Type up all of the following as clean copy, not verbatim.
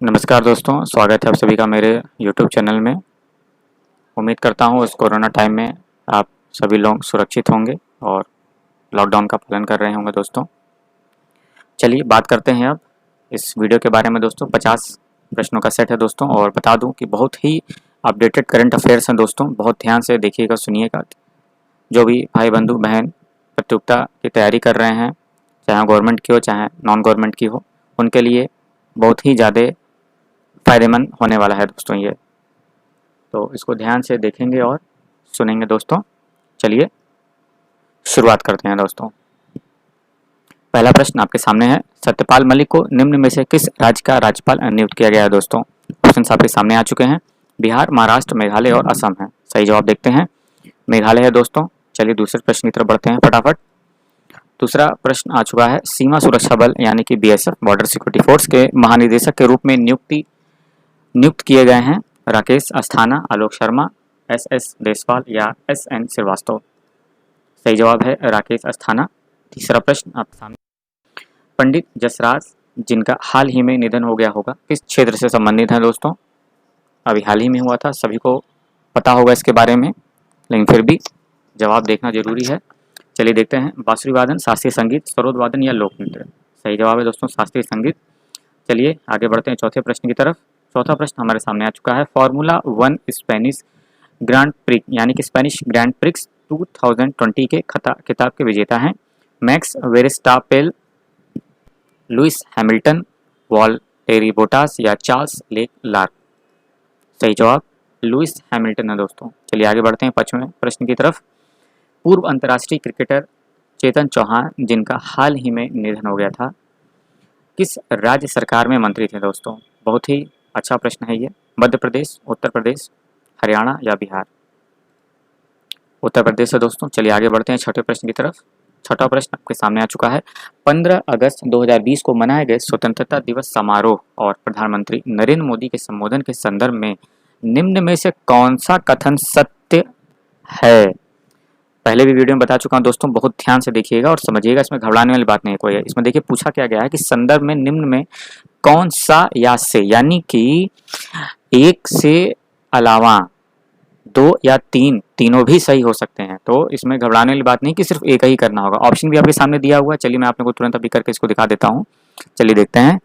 नमस्कार दोस्तों, स्वागत है आप सभी का मेरे YouTube चैनल में। उम्मीद करता हूँ इस कोरोना टाइम में आप सभी लोग सुरक्षित होंगे और लॉकडाउन का पालन कर रहे होंगे दोस्तों। चलिए बात करते हैं अब इस वीडियो के बारे में दोस्तों। 50 प्रश्नों का सेट है दोस्तों और बता दूं कि बहुत ही अपडेटेड करंट अफेयर्स हैं दोस्तों। बहुत ध्यान से देखिएगा, सुनिएगा। जो भी भाई बंधु बहन प्रतियोगिता की तैयारी कर रहे हैं, चाहे गवर्नमेंट की हो चाहे नॉन गवर्नमेंट की हो, उनके लिए बहुत ही ज़्यादा फ़ायदेमंद होने वाला है दोस्तों ये। तो इसको ध्यान से देखेंगे और सुनेंगे दोस्तों। चलिए शुरुआत करते हैं दोस्तों। पहला प्रश्न आपके सामने है, सत्यपाल मलिक को निम्न में से किस राज्य का राज्यपाल नियुक्त किया गया है दोस्तों। ऑप्शन आपके सामने आ चुके हैं। बिहार, महाराष्ट्र, मेघालय और असम है। सही जवाब देखते हैं, मेघालय है दोस्तों। चलिए दूसरे प्रश्न की तरफ बढ़ते हैं फटाफट। दूसरा प्रश्न आ चुका है, सीमा सुरक्षा बल यानी कि BSF बॉर्डर सिक्योरिटी फोर्स के महानिदेशक के रूप में नियुक्त किए गए हैं राकेश अस्थाना, आलोक शर्मा, SS देसवाल या SN श्रीवास्तव। सही जवाब है राकेश अस्थाना। तीसरा प्रश्न आप सामने, पंडित जसराज जिनका हाल ही में निधन हो गया होगा किस क्षेत्र से संबंधित है दोस्तों। अभी हाल ही में हुआ था, सभी को पता होगा इसके बारे में, लेकिन फिर भी जवाब देखना जरूरी है। चलिए देखते हैं, बांसुरी वादन, शास्त्रीय संगीत, सरोद वादन या लोक नृत्य। सही जवाब है दोस्तों शास्त्रीय संगीत। चलिए आगे बढ़ते हैं चौथे प्रश्न की तरफ। चौथा प्रश्न हमारे सामने आ चुका है, फार्मूला 1 स्पेनिश ग्रांड प्रिक्स यानी कि स्पेनिश ग्रैंड प्रिक्स 2020 के खिताब के विजेता हैं Max Verstappen, Lewis Hamilton, Valtteri Bottas या चार्ल्स लेक्लार्क। सही जवाब लुइस हैमिल्टन है दोस्तों। चलिए आगे बढ़ते हैं पांचवें प्रश्न की तरफ। पूर्व अंतर्राष्ट्रीय क्रिकेटर चेतन चौहान जिनका हाल ही में निधन हो गया था, किस राज्य सरकार में मंत्री थे दोस्तों। बहुत ही अच्छा प्रश्न है ये। मध्य प्रदेश, उत्तर प्रदेश, हरियाणा या बिहार। उत्तर प्रदेश है दोस्तों। चलिए आगे बढ़ते हैं छठे प्रश्न की तरफ। छठा प्रश्न आपके सामने आ चुका है, 15 अगस्त 2020 को मनाए गए स्वतंत्रता दिवस समारोह और प्रधानमंत्री नरेंद्र मोदी के संबोधन के संदर्भ में निम्न में से कौन सा कथन सत्य है। पहले भी वीडियो में बता चुका हूं दोस्तों, बहुत ध्यान से देखिएगा और समझिएगा, इसमें घबराने वाली बात नहीं कोई है। इसमें देखिए पूछा क्या गया है कि संदर्भ में निम्न में कौन सा या से, यानी कि एक से अलावा दो या तीनों भी सही हो सकते हैं। तो इसमें घबराने वाली बात नहीं कि सिर्फ एक ही करना होगा। ऑप्शन भी आपके सामने दिया हुआ है। चलिए मैं आपने को तुरंत अभी करके इसको दिखा देता हूं। चलिए देखते हैं।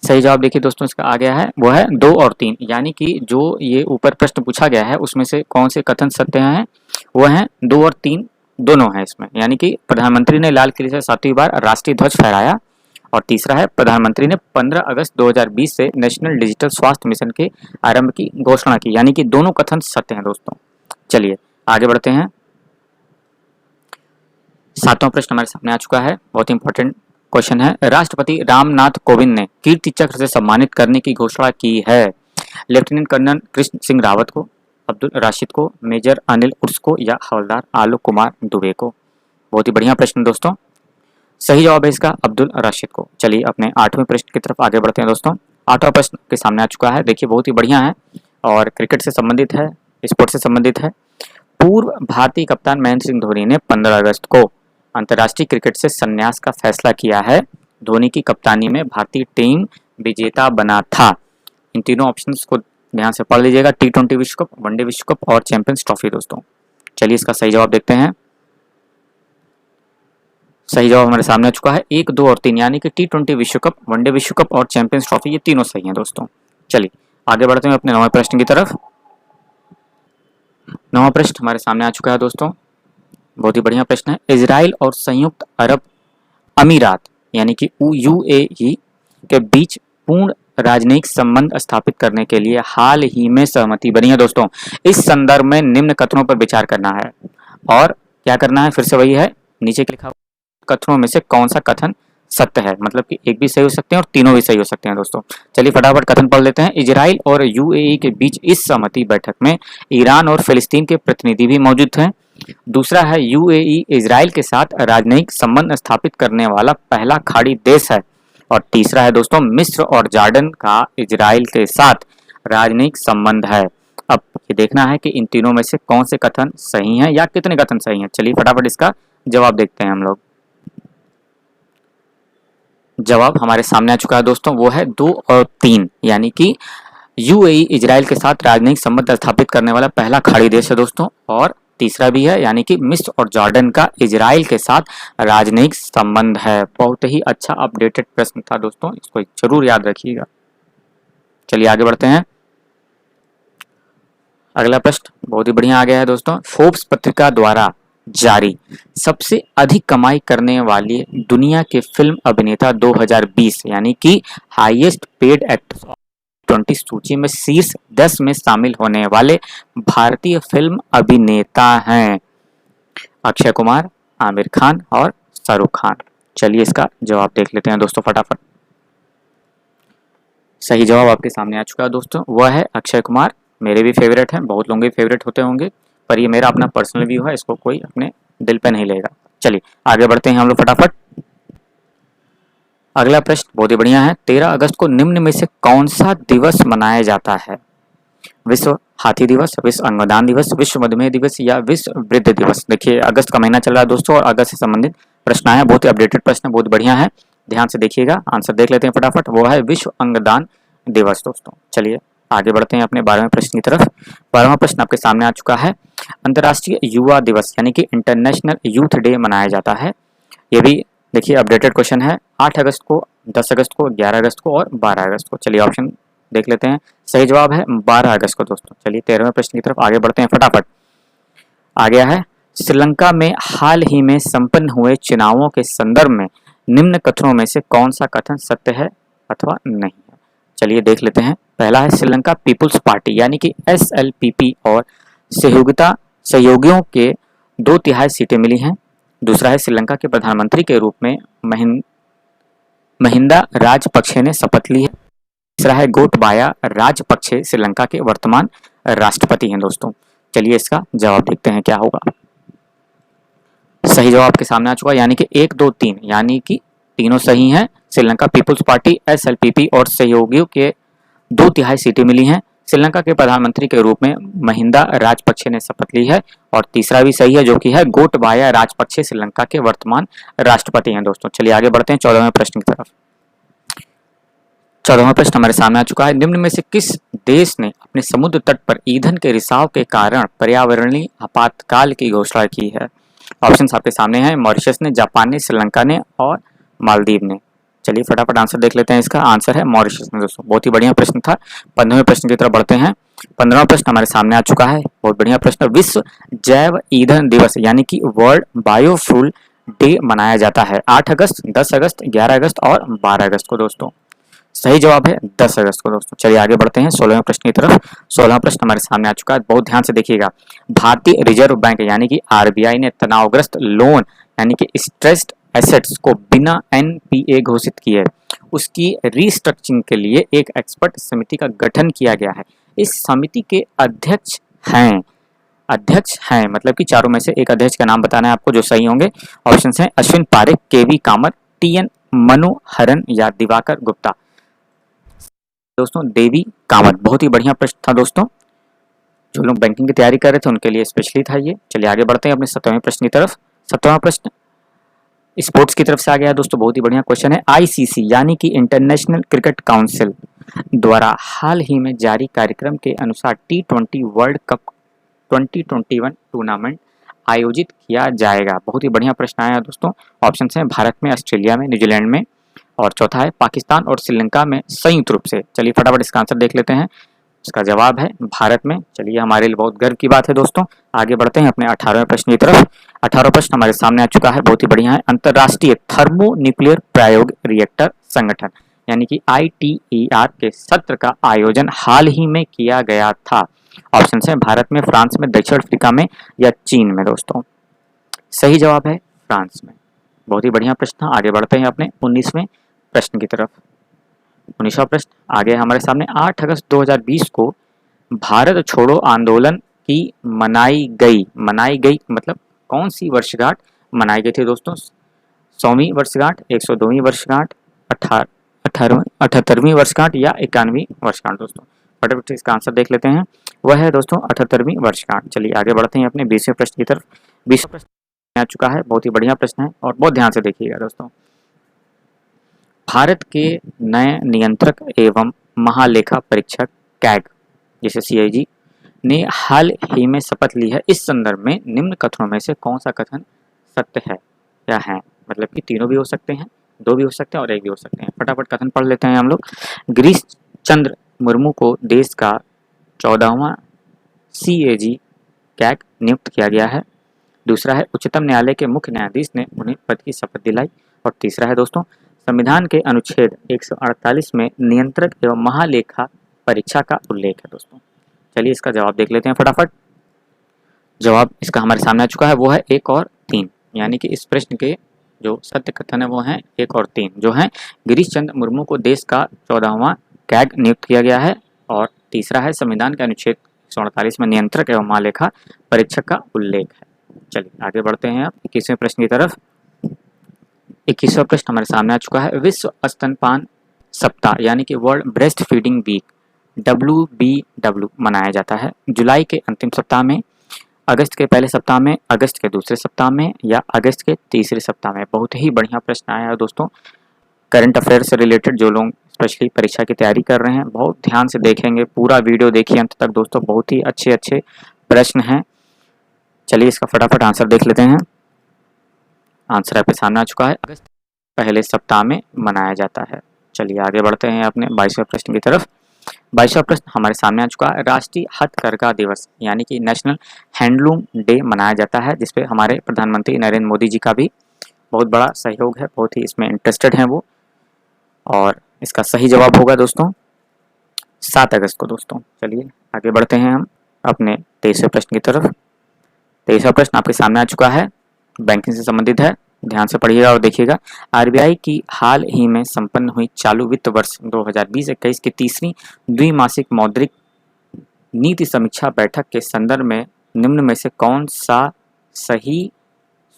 सही जवाब देखिए दोस्तों इसका आ गया है, वो है 2 और 3, यानी कि जो ये ऊपर प्रश्न पूछा गया है उसमें से कौन से कथन सत्य हैं, वो हैं 2 और 3 दोनों हैं इसमें। यानी कि प्रधानमंत्री ने लाल किले से 7वीं बार राष्ट्रीय ध्वज फहराया, और तीसरा है प्रधानमंत्री ने 15 अगस्त 2020 से नेशनल डिजिटल स्वास्थ्य मिशन के आरंभ की घोषणा की। यानी कि दोनों कथन सत्य हैं दोस्तों। चलिए आगे बढ़ते हैं। सातवां प्रश्न हमारे सामने आ चुका है, बहुत इंपॉर्टेंट क्वेश्चन है। राष्ट्रपति रामनाथ कोविंद ने कीर्ति चक्र से सम्मानित करने की घोषणा की है लेफ्टिनेंट कर्नल कृष्ण सिंह रावत को, अब्दुल राशिद को, मेजर अनिल उर्स को या हवलदार आलोक कुमार दुबे को। बहुत ही बढ़िया प्रश्न दोस्तों। सही जवाब है इसका अब्दुल राशिद को। चलिए अपने 8वें प्रश्न की तरफ आगे बढ़ते हैं दोस्तों। 8वां प्रश्न के सामने आ चुका है, देखिए बहुत ही बढ़िया है और क्रिकेट से संबंधित है, स्पोर्ट से संबंधित है। पूर्व भारतीय कप्तान महेंद्र सिंह धोनी ने 15 अगस्त को अंतर्राष्ट्रीय क्रिकेट से संन्यास का फैसला किया है। धोनी की कप्तानी में भारतीय टीम विजेता बना था। इन तीनों ऑप्शंस को ध्यान से पढ़ लीजिएगा, T20 विश्व कप, वनडे विश्व कप और चैंपियंस ट्रॉफी दोस्तों। चलिए इसका सही जवाब देखते हैं। सही जवाब हमारे सामने आ चुका है 1, 2 और 3, यानी कि T20 विश्व कप, वनडे विश्व कप और चैंपियंस ट्रॉफी, ये तीनों सही हैं दोस्तों। चलिए आगे बढ़ते हैं अपने 9वें प्रश्न की तरफ। 9वां प्रश्न हमारे सामने आ चुका है दोस्तों, बहुत ही बढ़िया प्रश्न है। इजराइल और संयुक्त अरब अमीरात यानी कि UAE के बीच पूर्ण राजनयिक संबंध स्थापित करने के लिए हाल ही में सहमति बनी है दोस्तों। इस संदर्भ में निम्न कथनों पर विचार करना है, और क्या करना है फिर से वही है, नीचे लिखा कथनों में से कौन सा कथन सत्य है। मतलब कि एक भी सही हो सकते हैं और तीनों भी सही हो सकते हैं दोस्तों। चलिए फटाफट कथन पढ़ लेते हैं। इजराइल और UAE के बीच इस सहमति बैठक में ईरान और फिलिस्तीन के प्रतिनिधि भी मौजूद थे। दूसरा है, UAE इजराइल के साथ राजनयिक संबंध स्थापित करने वाला पहला खाड़ी देश है। और तीसरा है दोस्तों, मिस्र और जॉर्डन का इजराइल के साथ राजनयिक संबंध है। अब ये देखना है कि इन तीनों में से कौन से कथन सही हैं या कितने कथन सही हैं। चलिए फटाफट इसका जवाब देखते हैं हम लोग। जवाब हमारे सामने आ चुका है दोस्तों, वो है 2 और 3, यानी कि यूएई इजराइल के साथ राजनयिक संबंध स्थापित करने वाला पहला खाड़ी देश है दोस्तों। और तीसरा भी है, यानी कि मिस्र और जॉर्डन का इजराइल के साथ राजनयिक संबंध है। बहुत ही अच्छा अपडेटेड प्रश्न था दोस्तों, इसको जरूर याद रखिएगा। चलिए आगे बढ़ते हैं। अगला प्रश्न बहुत ही बढ़िया आ गया है दोस्तों। फोर्ब्स पत्रिका द्वारा जारी सबसे अधिक कमाई करने वाली दुनिया के फिल्म अभिनेता 2020 यानी कि हाईएस्ट पेड एक्टर्स 20 सूची में शीर्ष 10 में शामिल होने वाले भारतीय फिल्म अभिनेता हैं अक्षय कुमार, आमिर खान और शाहरुख खान। चलिए इसका जवाब देख लेते हैं दोस्तों फटाफट। सही जवाब आपके सामने आ चुका है दोस्तों, वह है अक्षय कुमार। मेरे भी फेवरेट हैं, बहुत लोगों के फेवरेट होते होंगे, पर ये मेरा अपना पर्सनल व्यू है, इसको कोई अपने दिल पे नहीं लेगा। चलिए आगे बढ़ते हैं हम लोग फटाफट। अगला प्रश्न बहुत ही बढ़िया है। 13 अगस्त को निम्न में से कौन सा दिवस मनाया जाता है? विश्व हाथी दिवस, विश्व अंगदान दिवस, विश्व मधुमेह दिवस या विश्व वृद्ध दिवस। देखिए अगस्त का महीना चल रहा है दोस्तों और अगस्त से संबंधित प्रश्न आया, बहुत ही अपडेटेड प्रश्न, बहुत बढ़िया है, ध्यान से देखिएगा। आंसर देख लेते हैं फटाफट, वो है विश्व अंगदान दिवस दोस्तों। चलिए आगे बढ़ते हैं अपने 12वें प्रश्न की तरफ। 12वां प्रश्न आपके सामने आ चुका है। अंतर्राष्ट्रीय युवा दिवस यानी कि इंटरनेशनल यूथ डे मनाया जाता है। ये भी देखिए अपडेटेड क्वेश्चन है। 8 अगस्त को, 10 अगस्त को, 11 अगस्त को और 12 अगस्त को। चलिए ऑप्शन देख लेते हैं। सही जवाब है 12 अगस्त को दोस्तों। चलिए 13वें प्रश्न की तरफ आगे बढ़ते हैं फटाफट। आ गया है, श्रीलंका में हाल ही में संपन्न हुए चुनावों के संदर्भ में निम्न कथनों में से कौन सा कथन सत्य है अथवा नहीं है? चलिए देख लेते हैं। पहला है, श्रीलंका पीपुल्स पार्टी यानी कि एसएलपीपी और सहयोगियों के 2/3 सीटें मिली हैं। दूसरा है, श्रीलंका के प्रधानमंत्री के रूप में महिंदा राजपक्षे ने शपथ ली है। तीसरा है, गोटबाया राजपक्षे श्रीलंका के वर्तमान राष्ट्रपति हैं दोस्तों। चलिए इसका जवाब देखते हैं क्या होगा। सही जवाब आपके सामने आ चुका है, यानी कि 1, 2, 3, यानी कि तीनों सही हैं। श्रीलंका पीपुल्स पार्टी, एसएलपीपी और सहयोगियों के 2/3 सीटें मिली हैं। श्रीलंका के प्रधानमंत्री के रूप में महिंदा राजपक्षे ने शपथ ली है। और तीसरा भी सही है, जो कि है गोटबाया राजपक्षे श्रीलंका के वर्तमान राष्ट्रपति हैं दोस्तों। चलिए आगे बढ़ते हैं 14वें प्रश्न की तरफ। 14वां प्रश्न हमारे सामने आ चुका है। निम्न में से किस देश ने अपने समुद्र तट पर ईंधन के रिसाव के कारण पर्यावरणीय आपातकाल की घोषणा की है? ऑप्शन आपके सामने हैं। मॉरिशस ने, जापान ने, श्रीलंका ने और मालदीव ने। चलिए फटाफट आंसर देख लेते हैं। इसका आंसर है मॉरिशस ने दोस्तों। बहुत ही बढ़िया प्रश्न था। 15वें प्रश्न की तरफ बढ़ते हैं। 15वां प्रश्न हमारे सामने आ चुका है, बहुत बढ़िया प्रश्न। विश्व जैव ईंधन दिवस यानी कि वर्ल्ड बायोफ्यूल डे मनाया जाता है 8 अगस्त, 10 अगस्त, 11 अगस्त और 12 अगस्त को दोस्तों। सही जवाब है 10 अगस्त को दोस्तों। चलिए आगे बढ़ते हैं 16वें प्रश्न की तरफ। 16वां प्रश्न हमारे सामने आ चुका है, बहुत ध्यान से देखिएगा। भारतीय रिजर्व बैंक यानी कि आरबीआई ने तनावग्रस्त लोन यानी कि स्ट्रेस्ड एसेट्स को बिना एनपीए घोषित किए उसकी रीस्ट्रक्चरिंग के लिए एक एक्सपर्ट समिति का गठन किया गया है। इस समिति के अध्यक्ष हैं मतलब कि चारों में से एक अध्यक्ष का नाम बताना है आपको, जो सही होंगे। ऑप्शन हैं अश्विन पारेख, केवी कामत, टीएन मनोहरन या दिवाकर गुप्ता। दोस्तों देवी कामत। बहुत ही बढ़िया प्रश्न था दोस्तों, जो लोग बैंकिंग की तैयारी कर रहे थे उनके लिए स्पेशली था ये। चलिए आगे बढ़ते हैं अपने 17वें प्रश्न की तरफ। 17वां प्रश्न स्पोर्ट्स की तरफ से आ गया है दोस्तों, बहुत ही बढ़िया क्वेश्चन है। आईसीसी यानी कि इंटरनेशनल क्रिकेट काउंसिल द्वारा हाल ही में जारी कार्यक्रम के अनुसार T20 वर्ल्ड कप 2021 टूर्नामेंट आयोजित किया जाएगा। बहुत ही बढ़िया प्रश्न आया दोस्तों। ऑप्शन हैं भारत में, ऑस्ट्रेलिया में, न्यूजीलैंड में और चौथा है पाकिस्तान और श्रीलंका में संयुक्त रूप से। चलिए फटाफट इसका आंसर देख लेते हैं। इसका जवाब है भारत में। चलिए हमारे लिए बहुत गर्व की बात है दोस्तों। आगे बढ़ते हैं अपने 18वें प्रश्न की तरफ। 18वां प्रश्न हमारे सामने आ चुका है, बहुत ही बढ़िया है। अंतरराष्ट्रीय थर्मो न्यूक्लियर प्रायोगिक रिएक्टर संगठन यानी कि ITER के सत्र का आयोजन हाल ही में किया गया था। ऑप्शन है भारत में, फ्रांस में, दक्षिण अफ्रीका में या चीन में दोस्तों। सही जवाब है फ्रांस में। बहुत ही बढ़िया प्रश्न था। आगे बढ़ते हैं अपने 19वें प्रश्न की तरफ। 19वां प्रश्न आगे हमारे सामने। 8 अगस्त 2020 को भारत छोड़ो आंदोलन की मनाई गई मतलब कौन सी वर्षगांठ मनाई गई थी दोस्तों? 100वीं वर्षगांठ, 102वीं वर्षगांठ, 78वीं वर्षगांठ या 91वीं वर्षगांठ दोस्तों। फटाफट इसका आंसर देख लेते हैं। वह है दोस्तों 78वीं वर्षगांठ। चलिए आगे बढ़ते हैं अपने 20वें प्रश्न की तरफ। 20वां प्रश्न आ चुका है, बहुत ही बढ़िया प्रश्न है और बहुत ध्यान से देखिएगा दोस्तों। भारत के नए नियंत्रक एवं महालेखा परीक्षक कैग जैसे CAG ने हाल ही में शपथ ली है। इस संदर्भ में निम्न कथनों में से कौन सा कथन सत्य है या है? मतलब कि तीनों भी हो सकते हैं, दो भी हो सकते हैं और एक भी हो सकते हैं। फटाफट कथन पढ़ लेते हैं हम लोग। गिरीश चंद्र मुर्मू को देश का 14वां CAG कैग नियुक्त किया गया है। दूसरा है उच्चतम न्यायालय के मुख्य न्यायाधीश ने उन्हें पद की शपथ दिलाई। और तीसरा है दोस्तों, संविधान के अनुच्छेद 148 में नियंत्रक एवं महालेखा परीक्षा का उल्लेख है। दोस्तों चलिए इसका जवाब देख लेते हैं फटाफट। जवाब इसका हमारे सामने आ चुका है, वो है 1 और 3। यानी कि इस प्रश्न के जो सत्य कथन है वो हैं 1 और 3, जो हैं गिरीश चंद्र मुर्मू को देश का 14वां कैग नियुक्त किया गया है। और तीसरा है संविधान के अनुच्छेद 148 में नियंत्रक एवं महालेखा परीक्षक का उल्लेख है। चलिए आगे बढ़ते हैं अब 21वें प्रश्न की तरफ। 21वां प्रश्न हमारे सामने आ चुका है। विश्व स्तनपान सप्ताह यानी कि world breast feeding week WBW मनाया जाता है जुलाई के अंतिम सप्ताह में, अगस्त के पहले सप्ताह में, अगस्त के दूसरे सप्ताह में या अगस्त के तीसरे सप्ताह में। बहुत ही बढ़िया प्रश्न आया है दोस्तों। करंट अफेयर से रिलेटेड जो लोग स्पेशली परीक्षा की तैयारी कर रहे हैं बहुत ध्यान से देखेंगे, पूरा वीडियो देखिए अंत तक दोस्तों, बहुत ही अच्छे अच्छे प्रश्न हैं। चलिए इसका फटाफट आंसर देख लेते हैं। आंसर आपके सामने आ चुका है, अगस्त पहले सप्ताह में मनाया जाता है। चलिए आगे बढ़ते हैं अपने 22वें प्रश्न की तरफ। 22वां प्रश्न हमारे सामने आ चुका है। राष्ट्रीय हथकरघा दिवस यानी कि नेशनल हैंडलूम डे मनाया जाता है, जिसपे हमारे प्रधानमंत्री नरेंद्र मोदी जी का भी बहुत बड़ा सहयोग है, बहुत ही इसमें इंटरेस्टेड हैं वो। और इसका सही जवाब होगा दोस्तों 7 अगस्त को। दोस्तों चलिए आगे बढ़ते हैं हम अपने 23वें प्रश्न की तरफ। 23वां प्रश्न आपके सामने आ चुका है, बैंकिंग से संबंधित है, ध्यान से पढ़िएगा और देखिएगा। RBI की हाल ही में संपन्न हुई चालू वित्त वर्ष 2020-21 की तीसरी द्विमासिक मौद्रिक नीति समीक्षा बैठक के संदर्भ में निम्न में से कौन सा सही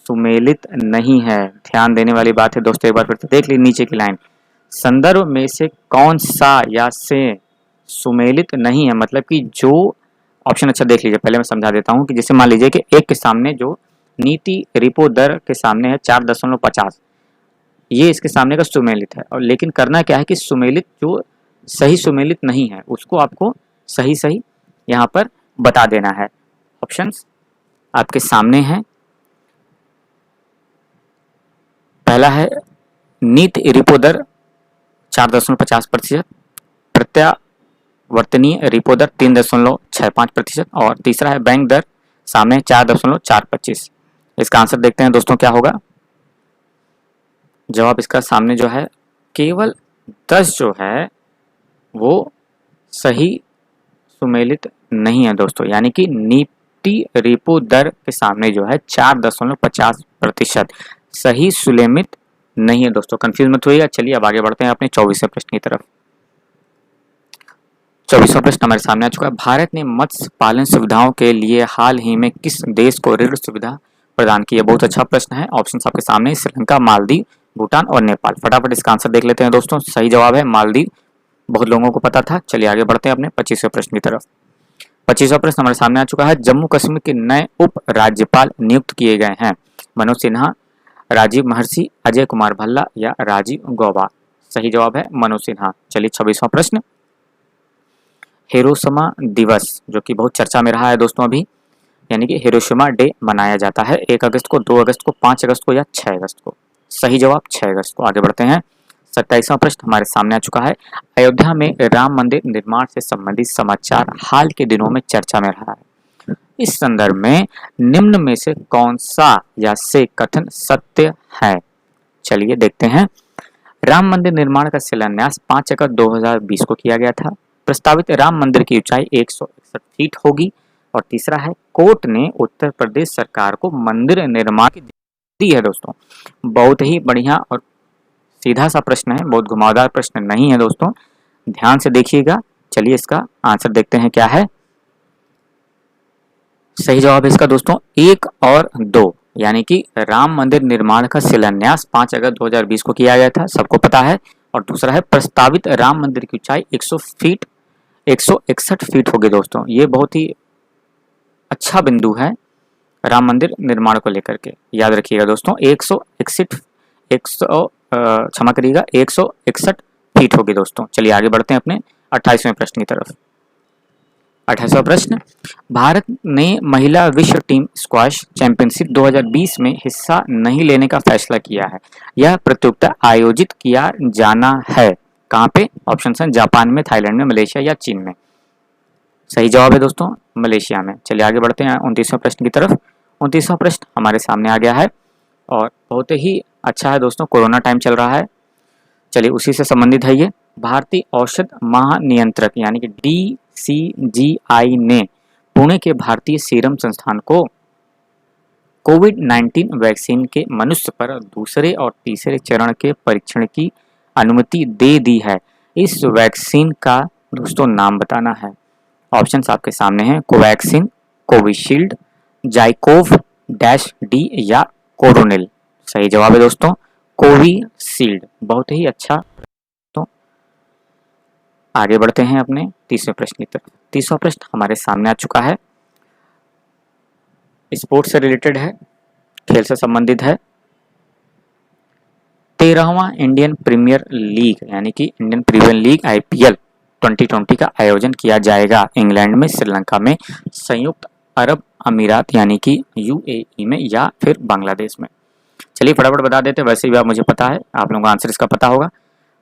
सुमेलित नहीं है? ध्यान देने वाली बात है दोस्तों, एक बार फिर से देख लीजिए नीचे की लाइन। संदर्भ में से कौन सा या से सुमेलित नहीं है, मतलब कि जो ऑप्शन अच्छा देख लीजिए, पहले मैं समझा देता हूं कि जैसे मान लीजिए कि एक के सामने जो नीति रिपो दर के सामने है 4.50, ये इसके सामने का सुमेलित है। और लेकिन करना क्या है कि सुमेलित जो सही सुमेलित नहीं है उसको आपको सही सही यहाँ पर बता देना है। ऑप्शंस आपके सामने हैं। पहला है नीति रिपो दर 4.50%, प्रत्यावर्तनीय रिपो दर 3.65% और तीसरा है बैंक दर सामने 4.425। इसका आंसर देखते हैं दोस्तों क्या होगा। जवाब इसका सामने जो है केवल 10 जो है वो सही सुमेलित नहीं है दोस्तों, यानी कि नीति रिपो दर के सामने जो है 4.50% सही सुलेमित नहीं है दोस्तों, कंफ्यूज मत होइएगा। चलिए अब आगे बढ़ते हैं अपने 24वें प्रश्न की तरफ। 24वां प्रश्न हमारे सामने आ चुका है। भारत ने मत्स्य पालन सुविधाओं के लिए हाल ही में किस देश को ऋण सुविधा प्रदान की है? बहुत अच्छा प्रश्न है। ऑप्शन आपके सामने श्रीलंका, मालदीव, भूटान और नेपाल। फटाफट इसका आंसर देख लेते हैं दोस्तों। सही जवाब है मालदीव, बहुत लोगों को पता था। चलिए आगे बढ़ते हैं अपने 25वें प्रश्न की तरफ। 25वां प्रश्न हमारे सामने आ चुका है। जम्मू कश्मीर के नए उप राज्यपाल नियुक्त किए गए हैं। मनोज सिन्हा, राजीव महर्षि, अजय कुमार भल्ला या राजीव गौबा। सही जवाब है मनोज सिन्हा। चलिए 26वां प्रश्न। हिरोशिमा दिवस जो कि बहुत चर्चा में रहा है दोस्तों अभी, यानी कि हिरोशिमा डे मनाया जाता है 1 अगस्त को, 2 अगस्त को, 5 अगस्त को या 6 अगस्त को। सही जवाब 6 अगस्त को। आगे बढ़ते हैं। 27वां प्रश्न हमारे सामने आ चुका है। अयोध्या में राम मंदिर निर्माण से संबंधित समाचार हाल के दिनों में चर्चा में रहा है। इस संदर्भ में निम्न में से कौन सा या से कथन सत्य है? चलिए देखते हैं। राम मंदिर निर्माण का शिलान्यास 5 अगस्त 2020 को किया गया था। प्रस्तावित राम मंदिर की ऊंचाई 161 फीट होगी। और तीसरा है कोर्ट ने उत्तर प्रदेश सरकार को मंदिर निर्माण की दी है। दोस्तों बहुत ही बढ़िया और सीधा सा प्रश्न है, बहुत घुमावदार प्रश्न नहीं है दोस्तों, ध्यान से देखिएगा। चलिए इसका आंसर देखते हैं क्या है। सही जवाब है इसका दोस्तों 1 और 2, यानी कि राम मंदिर निर्माण का शिलान्यास 5 अगस्त 2020 को किया गया था, सबको पता है। और दूसरा है प्रस्तावित राम मंदिर की ऊंचाई 161 फीट होगी। दोस्तों ये बहुत ही अच्छा बिंदु है राम मंदिर निर्माण को लेकर के, याद रखिएगा दोस्तों। 161 क्षमा करिएगा 161 फीट होगी दोस्तों। चलिए आगे बढ़ते हैं अपने 28वें प्रश्न की तरफ। 28वां प्रश्न, भारत ने महिला विश्व टीम स्क्वैश चैंपियनशिप 2020 में हिस्सा नहीं लेने का फैसला किया है। यह प्रतियोगिता आयोजित किया जाना है कहाँ पे? ऑप्शन है जापान में, थाईलैंड में, मलेशिया या चीन में। सही जवाब है दोस्तों मलेशिया में। चलिए आगे बढ़ते हैं 29वें प्रश्न की तरफ। 29वां प्रश्न हमारे सामने आ गया है और बहुत ही अच्छा है दोस्तों, कोरोना टाइम चल रहा है। चलिए उसी से संबंधित है ये। भारतीय औषध महानियंत्रक यानी कि DCGI ने पुणे के भारतीय सीरम संस्थान को कोविड-19 वैक्सीन के मनुष्य पर दूसरे और तीसरे चरण के परीक्षण की अनुमति दे दी है। इस वैक्सीन का दोस्तों नाम बताना है। ऑप्शंस आपके सामने हैं, कोवैक्सीन, कोविशील्ड, जाइकोव-डी या कोरोनिल। सही जवाब है दोस्तों कोविशील्ड। बहुत ही अच्छा। तो आगे बढ़ते हैं अपने 30वें प्रश्न की तरफ। 30वां प्रश्न हमारे सामने आ चुका है, स्पोर्ट्स से रिलेटेड है, खेल से संबंधित है। 13वां इंडियन प्रीमियर लीग यानी कि इंडियन प्रीमियर लीग IPL 2020 का आयोजन किया जाएगा इंग्लैंड में, श्रीलंका में, संयुक्त अरब अमीरात यानी कि UAE में या फिर बांग्लादेश में। चलिए फटाफट बता देते, वैसे भी आप मुझे पता है, आप लोगों को आंसर इसका पता होगा।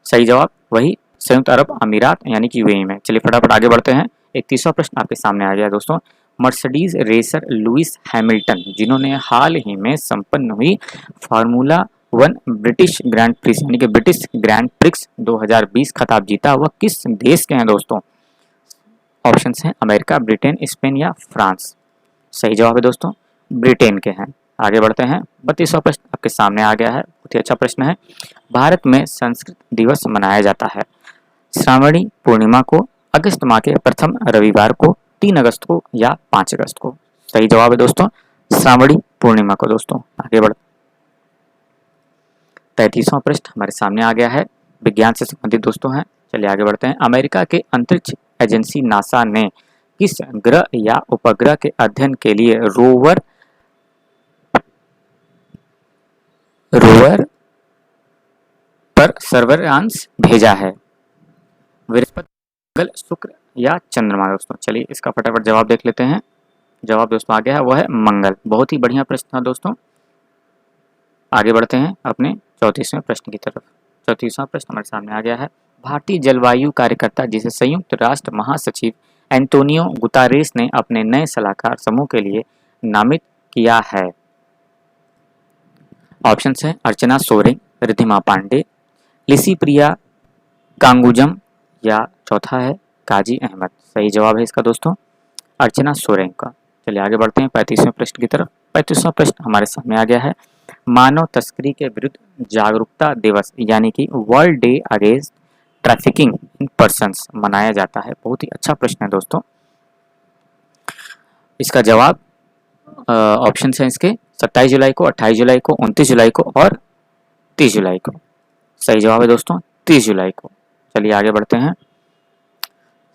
सही जवाब वही संयुक्त अरब अमीरात यानी कि UAE में। चलिए फटाफट आगे बढ़ते हैं। 31वां प्रश्न आपके सामने आ गया दोस्तों। मर्सिडीज रेसर लुइस हैमिल्टन, जिन्होंने हाल ही में संपन्न हुई फार्मूला 1 ब्रिटिश ग्रैंड प्रिक्स यानी कि ब्रिटिश ग्रैंड प्रिक्स 2020 खिताब जीता, वह किस देश के हैं दोस्तों? ऑप्शंस हैं अमेरिका, ब्रिटेन, स्पेन या फ्रांस। सही जवाब है दोस्तों ब्रिटेन के हैं। आगे बढ़ते हैं। 32वां प्रश्न आपके सामने आ गया है, बहुत ही अच्छा प्रश्न है। भारत में संस्कृत दिवस मनाया जाता है श्रावणी पूर्णिमा को, अगस्त माह के प्रथम रविवार को, 3 अगस्त को या 5 अगस्त को। सही जवाब है दोस्तों श्रावणी पूर्णिमा को दोस्तों। आगे बढ़ 33वां प्रश्न हमारे सामने आ गया है, विज्ञान से संबंधित दोस्तों है। चलिए आगे बढ़ते हैं। अमेरिका के अंतरिक्ष एजेंसी नासा ने किस ग्रह या उपग्रह के अध्ययन के लिए रोवर पर सर्वेलांस भेजा है? बृहस्पति, मंगल, शुक्र या चंद्रमा दोस्तों। चलिए इसका फटाफट जवाब देख लेते हैं। जवाब दोस्तों आ गया है, वह है मंगल। बहुत ही बढ़िया प्रश्न था दोस्तों। आगे बढ़ते हैं अपने 34वें प्रश्न की तरफ। 34वां प्रश्न हमारे सामने आ गया है। भारतीय जलवायु कार्यकर्ता जिसे संयुक्त राष्ट्र महासचिव एंटोनियो गुतारेस ने अपने नए सलाहकार समूह के लिए नामित किया है। ऑप्शंस हैं अर्चना सोरेन, रिद्धिमा पांडे, लिसी प्रिया कांगुजम या चौथा है काजी अहमद। सही जवाब है इसका दोस्तों अर्चना सोरेन का। चलिए आगे बढ़ते हैं 35वें प्रश्न की तरफ। 35वां प्रश्न हमारे सामने आ गया है। मानव तस्करी के विरुद्ध जागरूकता दिवस यानी कि world day against trafficking in persons मनाया जाता है। बहुत ही अच्छा प्रश्न है दोस्तों। इसका जवाब ऑप्शन है इसके 27 जुलाई को, 28 जुलाई को, 29 जुलाई को और 30 जुलाई को। सही जवाब है दोस्तों 30 जुलाई को। चलिए आगे बढ़ते हैं।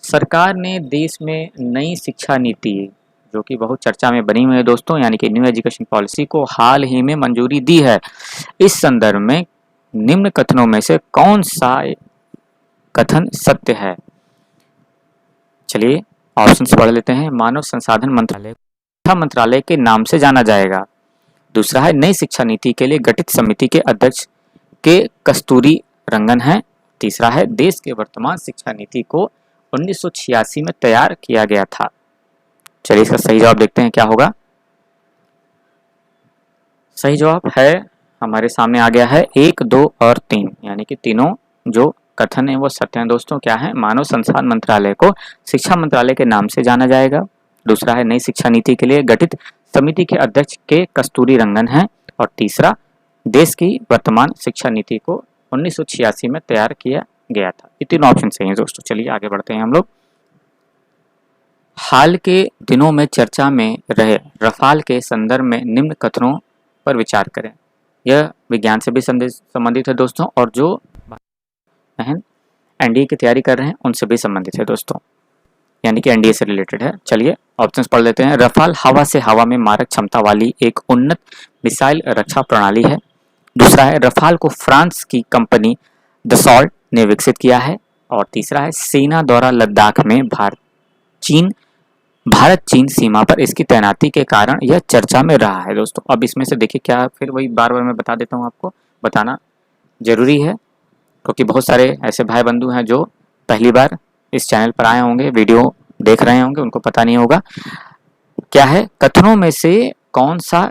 सरकार ने देश में नई शिक्षा नीति जो कि बहुत चर्चा में बनी हुई है दोस्तों यानी कि न्यू एजुकेशन पॉलिसी को हाल ही में मंजूरी दी है। इस संदर्भ में निम्न कथनों में से कौन सा कथन सत्य है? चलिए ऑप्शंस पढ़ लेते हैं। मानव संसाधन मंत्रालय मंत्रालय के नाम से जाना जाएगा। दूसरा है नई शिक्षा नीति के लिए गठित समिति के अध्यक्ष के कस्तूरी रंगन है। तीसरा है देश के वर्तमान शिक्षा नीति को 1986 में तैयार किया गया था। चलिए इसका सही जवाब देखते हैं क्या होगा। सही जवाब है हमारे सामने आ गया है 1, 2 और 3 यानी कि तीनों जो कथन है वो सत्य है दोस्तों। क्या है? मानव संसाधन मंत्रालय को शिक्षा मंत्रालय के नाम से जाना जाएगा। दूसरा है नई शिक्षा नीति के लिए गठित समिति के अध्यक्ष के कस्तूरी रंगन है। और तीसरा देश की वर्तमान शिक्षा नीति को 1986 में तैयार किया गया था। ये तीनों ऑप्शन सही हैं दोस्तों। चलिए आगे बढ़ते हैं हम लोग। हाल के दिनों में चर्चा में रहे रफाल के संदर्भ में निम्न कथनों पर विचार करें। यह विज्ञान से भी संबंधित है दोस्तों और जो बहन एनडीए की तैयारी कर रहे हैं उनसे भी संबंधित है दोस्तों यानी कि एनडीए से रिलेटेड है। चलिए ऑप्शंस पढ़ लेते हैं। रफाल हवा से हवा में मारक क्षमता वाली एक उन्नत मिसाइल रक्षा प्रणाली है दूसरा है रफाल को फ्रांस की कंपनी दसॉल्ट ने विकसित किया है। और तीसरा है सेना द्वारा लद्दाख में भारत चीन सीमा पर इसकी तैनाती के कारण यह चर्चा में रहा है दोस्तों। अब इसमें से देखिए, क्या फिर वही बार बार मैं बता देता हूँ, आपको बताना जरूरी है क्योंकि बहुत सारे ऐसे भाई बंधु हैं जो पहली बार इस चैनल पर आए होंगे, वीडियो देख रहे होंगे, उनको पता नहीं होगा। क्या है, कथनों में से कौन सा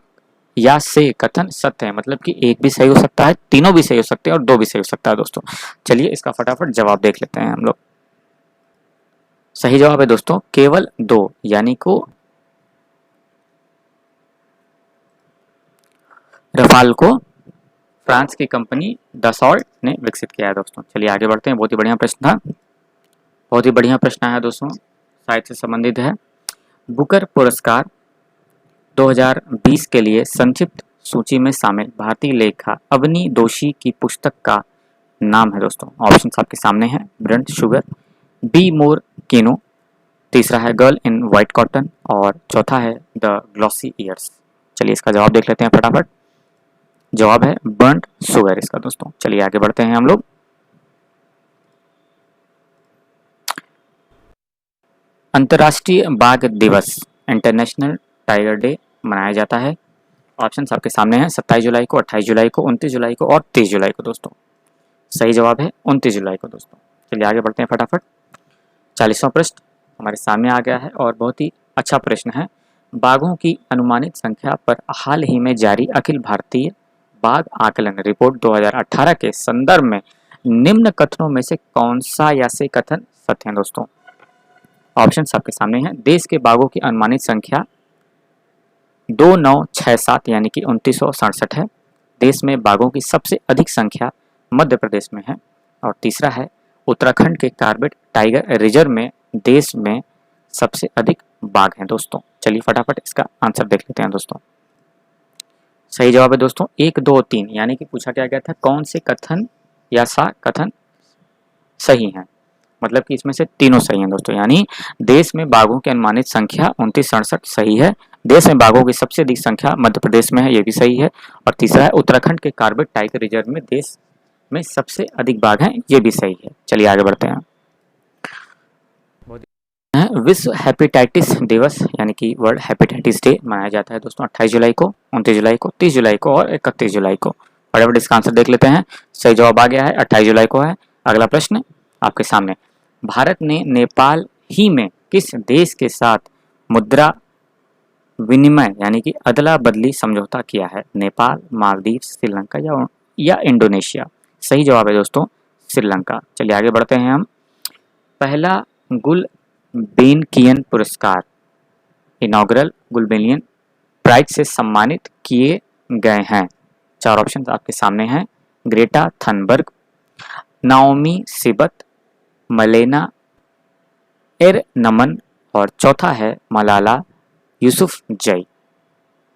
या से कथन सत्य है, मतलब कि एक भी सही हो सकता है, तीनों भी सही हो सकते हैं और दो भी सही हो सकता है दोस्तों। चलिए इसका फटाफट जवाब देख लेते हैं हम लोग। सही जवाब है दोस्तों केवल दो, यानी को रफाल को फ्रांस की कंपनी दसॉल्ट ने विकसित किया है दोस्तों। चलिए आगे बढ़ते हैं। बहुत ही बढ़िया प्रश्न था, बहुत ही बढ़िया प्रश्न है दोस्तों, साहित्य से संबंधित है। बुकर पुरस्कार 2020 के लिए संक्षिप्त सूची में शामिल भारतीय लेखा अवनी दोषी की पुस्तक का नाम है दोस्तों। ऑप्शन आपके सामने है, ब्रंट शुगर, बी मोर किनो, तीसरा है गर्ल इन व्हाइट कॉटन और चौथा है द ग्लॉसी ईयर्स। चलिए इसका जवाब देख लेते हैं फटाफट। जवाब है बर्न्ट शुगर इसका दोस्तों। चलिए आगे बढ़ते हैं हम लोग। अंतर्राष्ट्रीय बाघ दिवस, इंटरनेशनल टाइगर डे मनाया जाता है। ऑप्शन आपके सामने हैं, 27 जुलाई को, 28 जुलाई को, 29 जुलाई को और 30 जुलाई को दोस्तों। सही जवाब है 29 जुलाई को दोस्तों। चलिए आगे बढ़ते हैं फटाफट। 40वां प्रश्न हमारे सामने आ गया है और बहुत ही अच्छा प्रश्न है। बाघों की अनुमानित संख्या पर हाल ही में जारी अखिल भारतीय बाघ आकलन रिपोर्ट 2018 के संदर्भ में निम्न कथनों में से कौन सा या से कथन सत्य है दोस्तों। ऑप्शन आपके सामने हैं। देश के बाघों की अनुमानित संख्या 2967 यानी कि 2967 है। देश में बाघों की सबसे अधिक संख्या मध्य प्रदेश में है। और तीसरा है उत्तराखंड के कार्बेट टाइगर रिजर्व में देश में सबसे अधिक बाघ हैं दोस्तों। चलिए फटाफट इसका आंसर देख लेते हैं दोस्तों। सही जवाब है दोस्तों 1, 2, 3, यानी कि पूछा क्या गया था कौन से कथन या सा कथन सही हैं, मतलब कि इसमें से तीनों सही हैं दोस्तों। यानी देश में बाघों की अनुमानित संख्या 2967 सही है, देश में बाघों की सबसे अधिक संख्या मध्य प्रदेश में है, ये भी सही है। और तीसरा है उत्तराखंड के कार्बेट टाइगर रिजर्व में देश में सबसे अधिक बाघ हैं, ये भी सही है। चलिए आगे बढ़ते हैं। विश्व हेपेटाइटिस दिवस यानी कि वर्ल्ड हेपेटाइटिस डे मनाया जाता है दोस्तों 28 जुलाई को, 29 जुलाई को, 30 जुलाई को और 31 जुलाई को। फटाफट इसका आंसर देख लेते हैं। सही जवाब आ गया है 28 जुलाई को है। अगला प्रश्न आपके सामने, भारत ने नेपाल ही में किस देश के साथ मुद्रा विनिमय यानी कि अदला बदली समझौता किया है? नेपाल, मालदीव, श्रीलंका या इंडोनेशिया। सही जवाब है दोस्तों श्रीलंका। चलिए आगे बढ़ते हैं हम। पहला गुलबेनकियन पुरस्कार इनॉग्रल गुलबेनियन प्राइज से सम्मानित किए गए हैं। चार ऑप्शन आपके सामने हैं, ग्रेटा थनबर्ग, नाओमी सिबत, मलेना एरनमन और चौथा है मलाला यूसुफजई।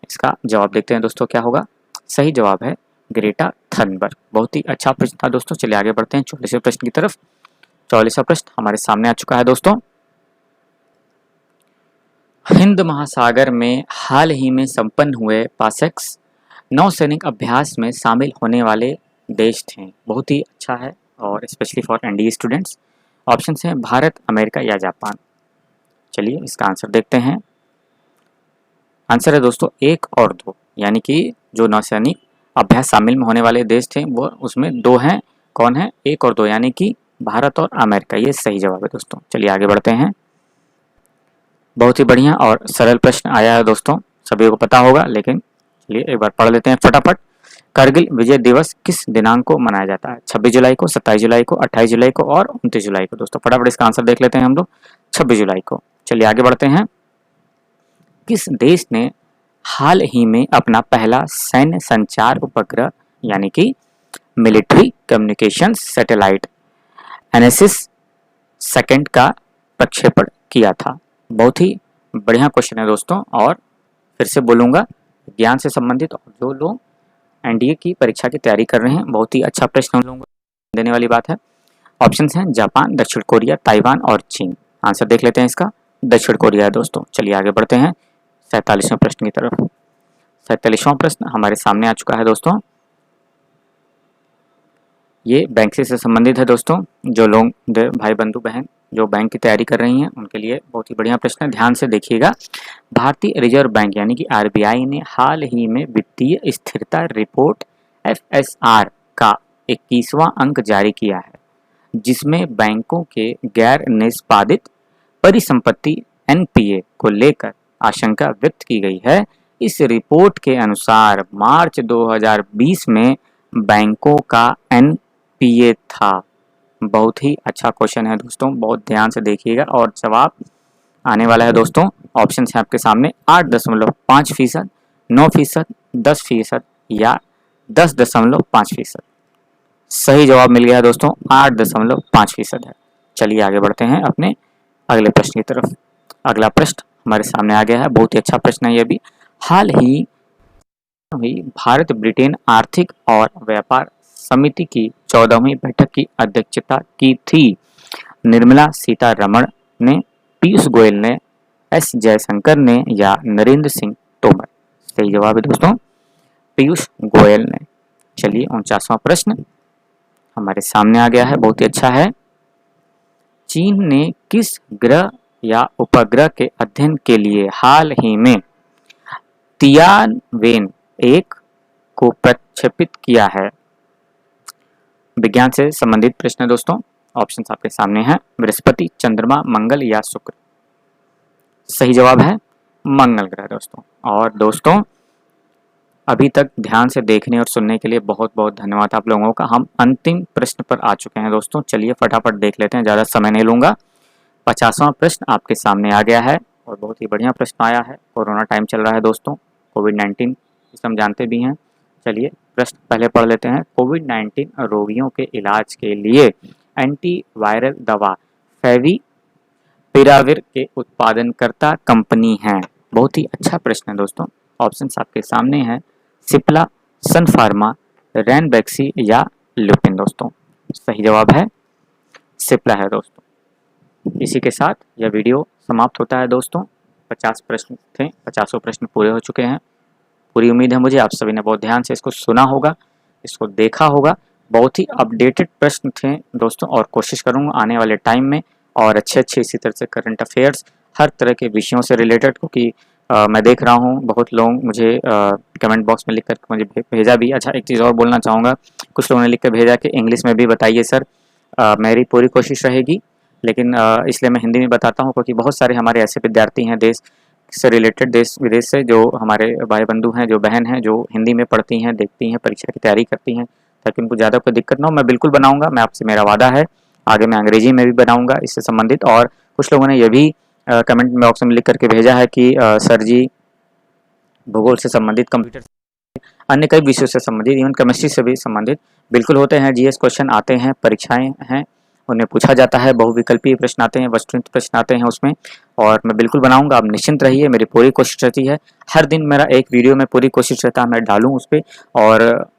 इसका जवाब देखते हैं दोस्तों क्या होगा। सही जवाब है ग्रेटा थनबर्ग। बहुत ही अच्छा प्रश्न था दोस्तों। चलिए आगे बढ़ते हैं 44वें प्रश्न की तरफ। 44वां प्रश्न हमारे सामने आ चुका है दोस्तों। हिंद महासागर में हाल ही में संपन्न हुए पासेक्स नौसैनिक अभ्यास में शामिल होने वाले देश थे। बहुत ही अच्छा है और specially for NDA students. Option हैं भारत, अमेरिका या जापान। चलिए इसका आंसर देखते हैं। आंसर है दोस्तों 1 और 2, यानी कि जो नौसैनिक अभ्यास शामिल में होने वाले देश थे वो उसमें 2 हैं। कौन है? 1 और 2, यानी कि भारत और अमेरिका। ये सही जवाब है दोस्तों। चलिए आगे बढ़ते हैं। बहुत ही बढ़िया और सरल प्रश्न आया है दोस्तों, सभी को पता होगा, लेकिन चलिए एक बार पढ़ लेते हैं फटाफट। करगिल विजय दिवस किस दिनांक को मनाया जाता है? 26 जुलाई को, 27 जुलाई को, 28 जुलाई को और 29 जुलाई को दोस्तों। फटाफट इसका आंसर देख लेते हैं हम लोग। 26 जुलाई को। चलिए आगे बढ़ते हैं। किस देश ने हाल ही में अपना पहला सैन्य संचार उपग्रह यानी कि मिलिट्री कम्युनिकेशन सैटेलाइट एनेसिस सेकंड का प्रक्षेपण किया था? बहुत ही बढ़िया क्वेश्चन है दोस्तों। और फिर से बोलूँगा, ज्ञान से संबंधित और जो लोग एनडीए की परीक्षा की तैयारी कर रहे हैं, बहुत ही अच्छा प्रश्न उन लोगों को देने वाली बात है। ऑप्शन हैं जापान, दक्षिण कोरिया, ताइवान और चीन। आंसर देख लेते हैं इसका। दक्षिण कोरिया है दोस्तों। चलिए आगे बढ़ते हैं 47वें प्रश्न की तरफ। 47वां प्रश्न हमारे सामने आ चुका है दोस्तों। ये बैंक से संबंधित है दोस्तों। जो लोग भाई बंधु बहन जो बैंक की तैयारी कर रही हैं उनके लिए बहुत ही बढ़िया प्रश्न है, ध्यान से देखिएगा। भारतीय रिजर्व बैंक यानी कि आरबीआई ने हाल ही में वित्तीय स्थिरता रिपोर्ट एफएसआर का 21वां अंक जारी किया है, जिसमें बैंकों के गैर निष्पादित परिसंपत्ति एनपीए को लेकर आशंका व्यक्त की गई है। इस रिपोर्ट के अनुसार मार्च 2020 में बैंकों का एनपीए था। बहुत ही अच्छा क्वेश्चन है दोस्तों, बहुत ध्यान से देखिएगा और जवाब आने वाला है दोस्तों। ऑप्शन है आपके सामने 8.5%, 9%, 10% या 10.5%। सही जवाब मिल गया है दोस्तों, 8.5% है। चलिए आगे बढ़ते हैं अपने अगले प्रश्न की तरफ। अगला प्रश्न हमारे सामने आ गया है, बहुत ही अच्छा प्रश्न है ये भी। हाल ही हुई भारत ब्रिटेन आर्थिक और व्यापार समिति की 14वीं बैठक की अध्यक्षता की थी। निर्मला सीतारमण ने, पीयूष गोयल ने, एस जयशंकर ने या नरेंद्र सिंह तोमर। सही जवाब है दोस्तों, पीयूष गोयल ने। चलिए 49वां प्रश्न हमारे सामने आ गया है, बहुत ही अच्छा है। चीन ने किस ग्रह या उपग्रह के अध्ययन के लिए हाल ही में तियानवेन 1 को प्रक्षेपित किया है? विज्ञान से संबंधित प्रश्न है दोस्तों। ऑप्शन आपके सामने हैं, बृहस्पति, चंद्रमा, मंगल या शुक्र। सही जवाब है मंगल ग्रह दोस्तों। और दोस्तों अभी तक ध्यान से देखने और सुनने के लिए बहुत बहुत धन्यवाद आप लोगों का। हम अंतिम प्रश्न पर आ चुके हैं दोस्तों, चलिए फटाफट देख लेते हैं, ज़्यादा समय नहीं लूँगा। 50वां प्रश्न आपके सामने आ गया है और बहुत ही बढ़िया प्रश्न आया है। कोरोना टाइम चल रहा है दोस्तों, कोविड-19 इसे हम जानते भी हैं। चलिए प्रश्न पहले पढ़ लेते हैं। कोविड-19 रोगियों के इलाज के लिए एंटीवायरल दवा फेविपिराविर के उत्पादनकर्ता कंपनी है। बहुत ही अच्छा प्रश्न है दोस्तों। ऑप्शन आपके सामने है, सिप्ला, सन फार्मा, रैनबैक्सी या ल्यूपिन दोस्तों। सही जवाब है सिप्ला है दोस्तों। इसी के साथ यह वीडियो समाप्त होता है दोस्तों। 50 प्रश्न थे, 50 प्रश्न पूरे हो चुके हैं। पूरी उम्मीद है मुझे आप सभी ने बहुत ध्यान से इसको सुना होगा, इसको देखा होगा। बहुत ही अपडेटेड प्रश्न थे दोस्तों और कोशिश करूँगा आने वाले टाइम में और अच्छे इसी तरह से करंट अफेयर्स हर तरह के विषयों से रिलेटेड, क्योंकि मैं देख रहा हूँ बहुत लोग मुझे कमेंट बॉक्स में लिख कर मुझे भेजा भी। अच्छा एक चीज़ और बोलना चाहूँगा, कुछ लोगों ने लिख कर भेजा कि इंग्लिश में भी बताइए सर। मेरी पूरी कोशिश रहेगी, लेकिन इसलिए मैं हिंदी में बताता हूँ क्योंकि बहुत सारे हमारे ऐसे विद्यार्थी हैं देश से रिलेटेड, देश विदेश से, जो हमारे भाई बंधु हैं, जो बहन हैं, जो हिंदी में पढ़ती हैं, देखती हैं, परीक्षा की तैयारी करती हैं, ताकि उनको ज़्यादा कोई दिक्कत ना हो। मैं बिल्कुल बनाऊँगा, मैं आपसे मेरा वादा है। आगे मैं अंग्रेजी में भी बनाऊँगा इससे संबंधित। और कुछ लोगों ने ये भी कमेंट बॉक्स में लिख करके भेजा है कि सर जी भूगोल से संबंधित, कंप्यूटर अन्य कई विषयों से संबंधित, इवन केमिस्ट्री से भी संबंधित बिल्कुल होते हैं। जीएस क्वेश्चन आते हैं, परीक्षाएं हैं, उन्हें पूछा जाता है, बहुविकल्पीय प्रश्न आते हैं, वस्तुनिष्ठ प्रश्न आते हैं उसमें, और मैं बिल्कुल बनाऊंगा। आप निश्चिंत रहिए, मेरी पूरी कोशिश रहती है। हर दिन मेरा एक वीडियो में पूरी कोशिश रहता है मैं डालूँ उस पर, और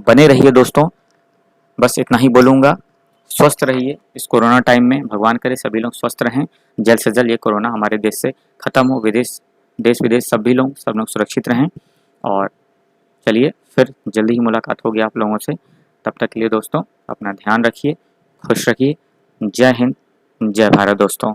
बने रहिए दोस्तों। बस इतना ही बोलूँगा। स्वस्थ रहिए इस कोरोना टाइम में, भगवान करे सभी लोग स्वस्थ रहें, जल्द से जल्द ये कोरोना हमारे देश से ख़त्म हो, देश विदेश सब लोग सुरक्षित रहें। और चलिए फिर जल्दी ही मुलाकात होगी आप लोगों से। तब तक के लिए दोस्तों अपना ध्यान रखिए, खुश रखिए। जय हिंद, जय भारत दोस्तों।